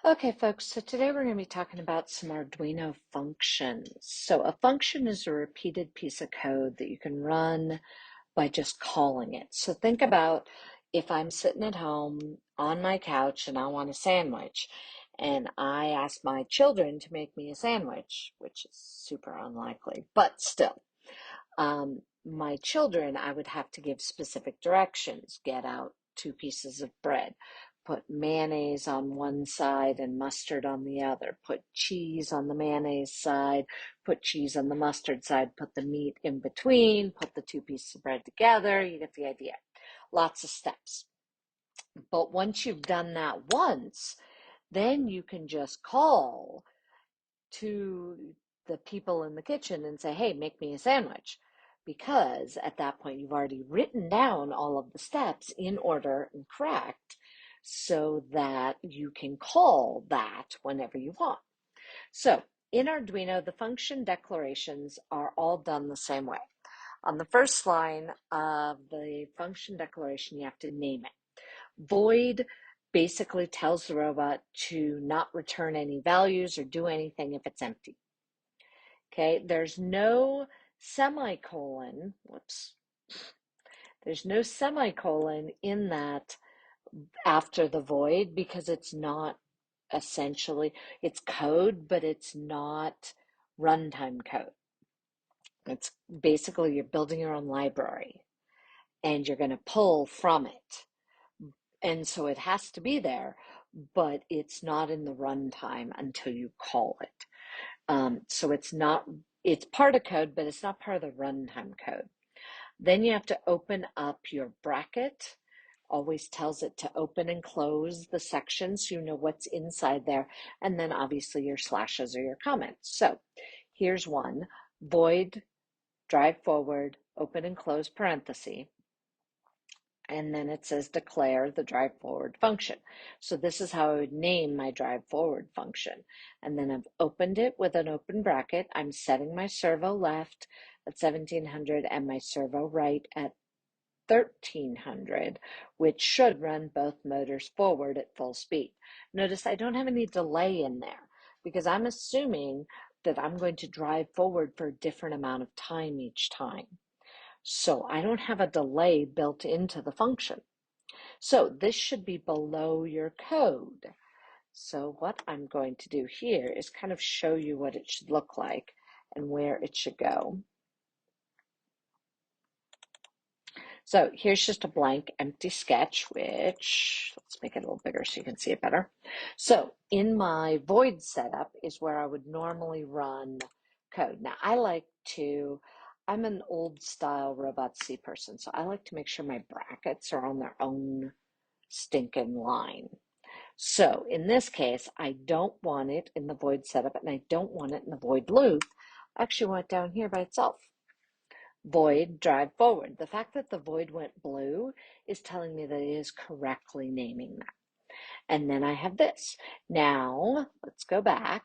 Okay, folks, so today we're going to be talking about some Arduino functions. So a function is a repeated piece of code that you can run by just calling it. So think about if I'm sitting at home on my couch and I want a sandwich, and I ask my children to make me a sandwich, which is super unlikely, but still. My children, I would have to give specific directions. Get out 2 pieces of bread, put mayonnaise on one side and mustard on the other, put cheese on the mayonnaise side, put cheese on the mustard side, put the meat in between, put the 2 pieces of bread together. You get the idea. Lots of steps. But once you've done that once, then you can just call to the people in the kitchen and say, hey, make me a sandwich. Because at that point, you've already written down all of the steps in order and correct so that you can call that whenever you want. So in Arduino, the function declarations are all done the same way. On the first line of the function declaration, you have to name it. Void basically tells the robot to not return any values or do anything if it's empty. Okay, there's no semicolon, whoops, there's no semicolon in that after the void because it's not essentially, it's code, but it's not runtime code. It's basically you're building your own library and you're going to pull from it. And so it has to be there, but it's not in the runtime until you call it. So it's part of code, but it's not part of the runtime code. Then you have to open up your bracket. Always tells it to open and close the sections so you know what's inside there. And then obviously your slashes or your comments. So here's one, void, drive forward, open and close parenthesis. And then it says declare the drive forward function. So this is how I would name my drive forward function. And then I've opened it with an open bracket. I'm setting my servo left at 1700 and my servo right at 1300, which should run both motors forward at full speed. Notice I don't have any delay in there because I'm assuming that I'm going to drive forward for a different amount of time each time. So I don't have a delay built into the function. So this should be below your code. So what I'm going to do here is kind of show you what it should look like and where it should go. So here's just a blank empty sketch, which let's make it a little bigger so you can see it better. So in my void setup is where I would normally run code. Now I'm an old style robot C person, so I like to make sure my brackets are on their own stinking line. So in this case, I don't want it in the void setup and I don't want it in the void loop. I actually want it down here by itself. Void, drive forward. The fact that the void went blue is telling me that it is correctly naming that. And then I have this. Now, let's go back.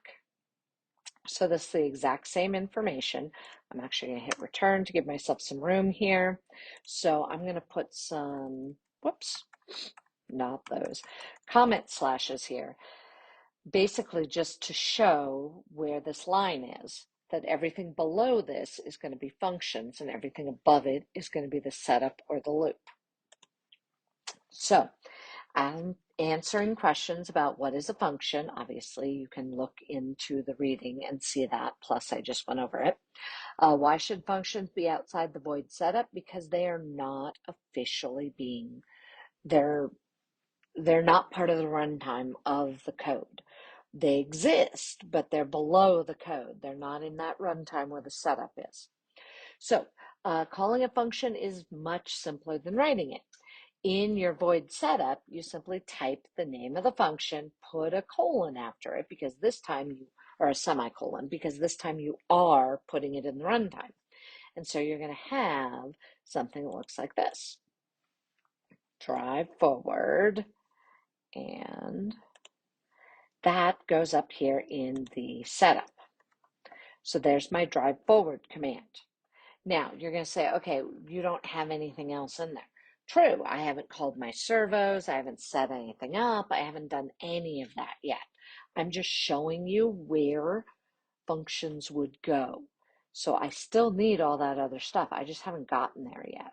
So this is the exact same information. I'm actually going to hit return to give myself some room here. So I'm going to put some, whoops, not those, comment slashes here, basically just to show where this line is, that everything below this is going to be functions and everything above it is going to be the setup or the loop. So I'm answering questions about what is a function. Obviously, you can look into the reading and see that, plus I just went over it. Why should functions be outside the void setup? Because they are not officially they're not part of the runtime of the code. They exist, but they're below the code. They're not in that runtime where the setup is. So calling a function is much simpler than writing it. In your void setup, you simply type the name of the function, put a colon after it because this time or a semicolon, because this time you are putting it in the runtime. And so you're going to have something that looks like this. Drive forward, and that goes up here in the setup. So there's my drive forward command. Now you're going to say, okay, you don't have anything else in there. True, I haven't called my servos, I haven't set anything up, I haven't done any of that yet. I'm just showing you where functions would go. So I still need all that other stuff. I just haven't gotten there yet.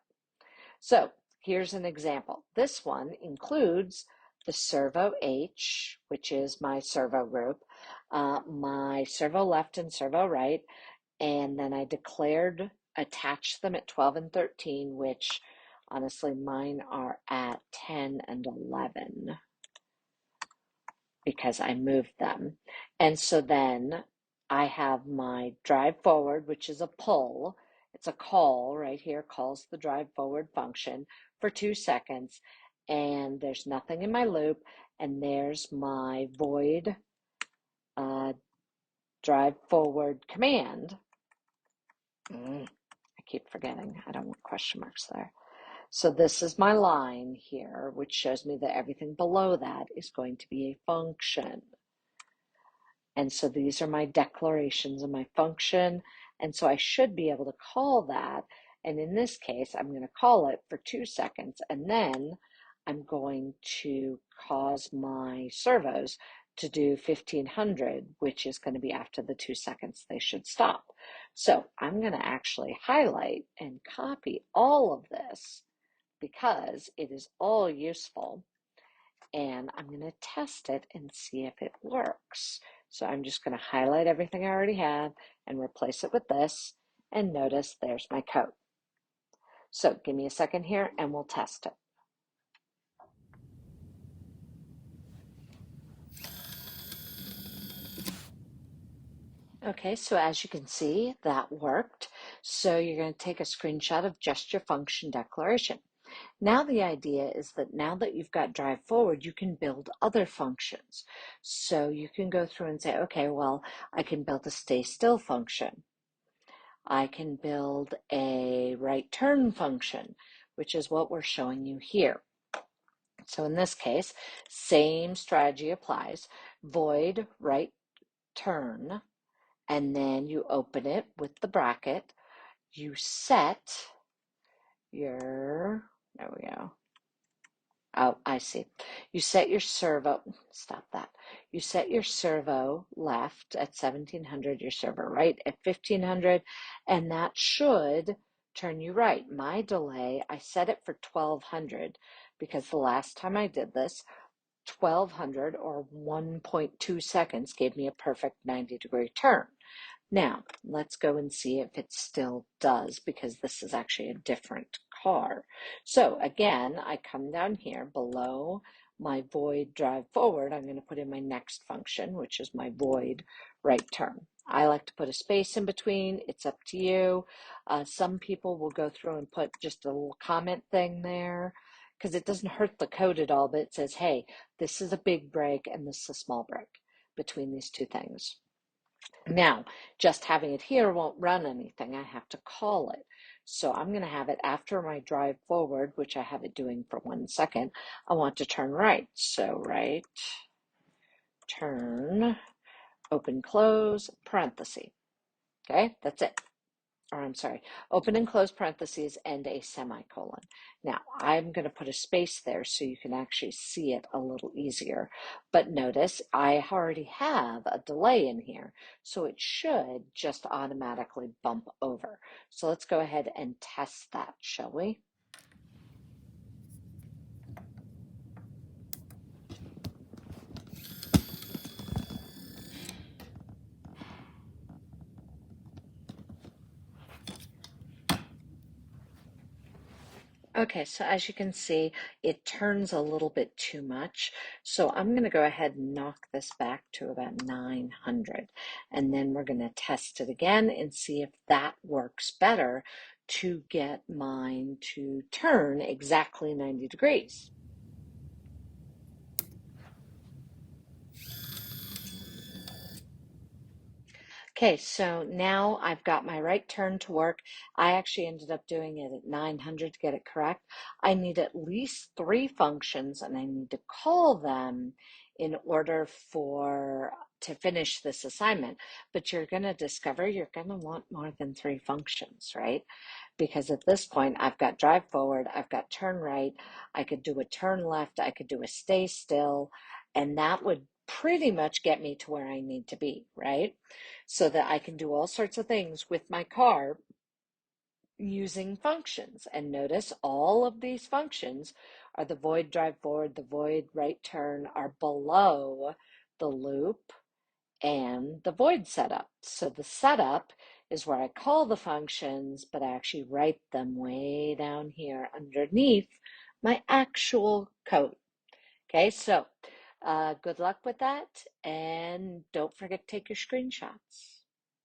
So here's an example. This one includes the servo H, which is my servo group, my servo left and servo right, and then I attached them at 12 and 13, which honestly mine are at 10 and 11 because I moved them. And so then I have my drive forward, which is a pull. It's a call right here, calls the drive forward function for 2 seconds. And there's nothing in my loop. And there's my void drive forward command. I keep forgetting. I don't want question marks there. So this is my line here, which shows me that everything below that is going to be a function. And so these are my declarations of my function. And so I should be able to call that. And in this case, I'm going to call it for 2 seconds. And then I'm going to cause my servos to do 1500, which is going to be after the 2 seconds they should stop. So I'm going to actually highlight and copy all of this because it is all useful. And I'm going to test it and see if it works. So I'm just going to highlight everything I already have and replace it with this. And notice there's my code. So give me a second here and we'll test it. Okay, so as you can see, that worked. So you're going to take a screenshot of just your function declaration. Now the idea is that now that you've got drive forward, you can build other functions. So you can go through and say, okay, well, I can build a stay still function. I can build a right turn function, which is what we're showing you here. So in this case, same strategy applies. Void right turn, and then you open it with the bracket. You set your, there we go. Oh, I see. You set your servo, stop that. You set your servo left at 1700, your servo right at 1500, and that should turn you right. My delay, I set it for 1200 because the last time I did this, 1200 or 1.2 seconds gave me a perfect 90-degree turn. Now, let's go and see if it still does, because this is actually a different car. So again, I come down here below my void drive forward. I'm going to put in my next function, which is my void right turn. I like to put a space in between. It's up to you. Some people will go through and put just a little comment thing there because it doesn't hurt the code at all, but it says, hey, this is a big break and this is a small break between these two things. Now, just having it here won't run anything. I have to call it. So I'm going to have it after my drive forward, which I have it doing for 1 second. I want to turn right. So right, turn, open, close, parenthesis. Okay, that's it. Or I'm sorry, open and close parentheses and a semicolon. Now I'm going to put a space there so you can actually see it a little easier. But notice I already have a delay in here, so it should just automatically bump over. So let's go ahead and test that, shall we? Okay, so as you can see, it turns a little bit too much. So I'm going to go ahead and knock this back to about 900. And then we're going to test it again and see if that works better to get mine to turn exactly 90 degrees. Okay, so now I've got my right turn to work. I actually ended up doing it at 900 to get it correct. I need at least 3 functions and I need to call them in order to finish this assignment. But you're going to discover you're going to want more than 3 functions, right? because at this point I've got drive forward, I've got turn right, I could do a turn left, I could do a stay still, and that would pretty much get me to where I need to be, right? So that I can do all sorts of things with my car using functions. And notice all of these functions are the void drive forward, the void right turn are below the loop and the void setup. So the setup is where I call the functions, but I actually write them way down here underneath my actual code. Okay, so good luck with that, and don't forget to take your screenshots.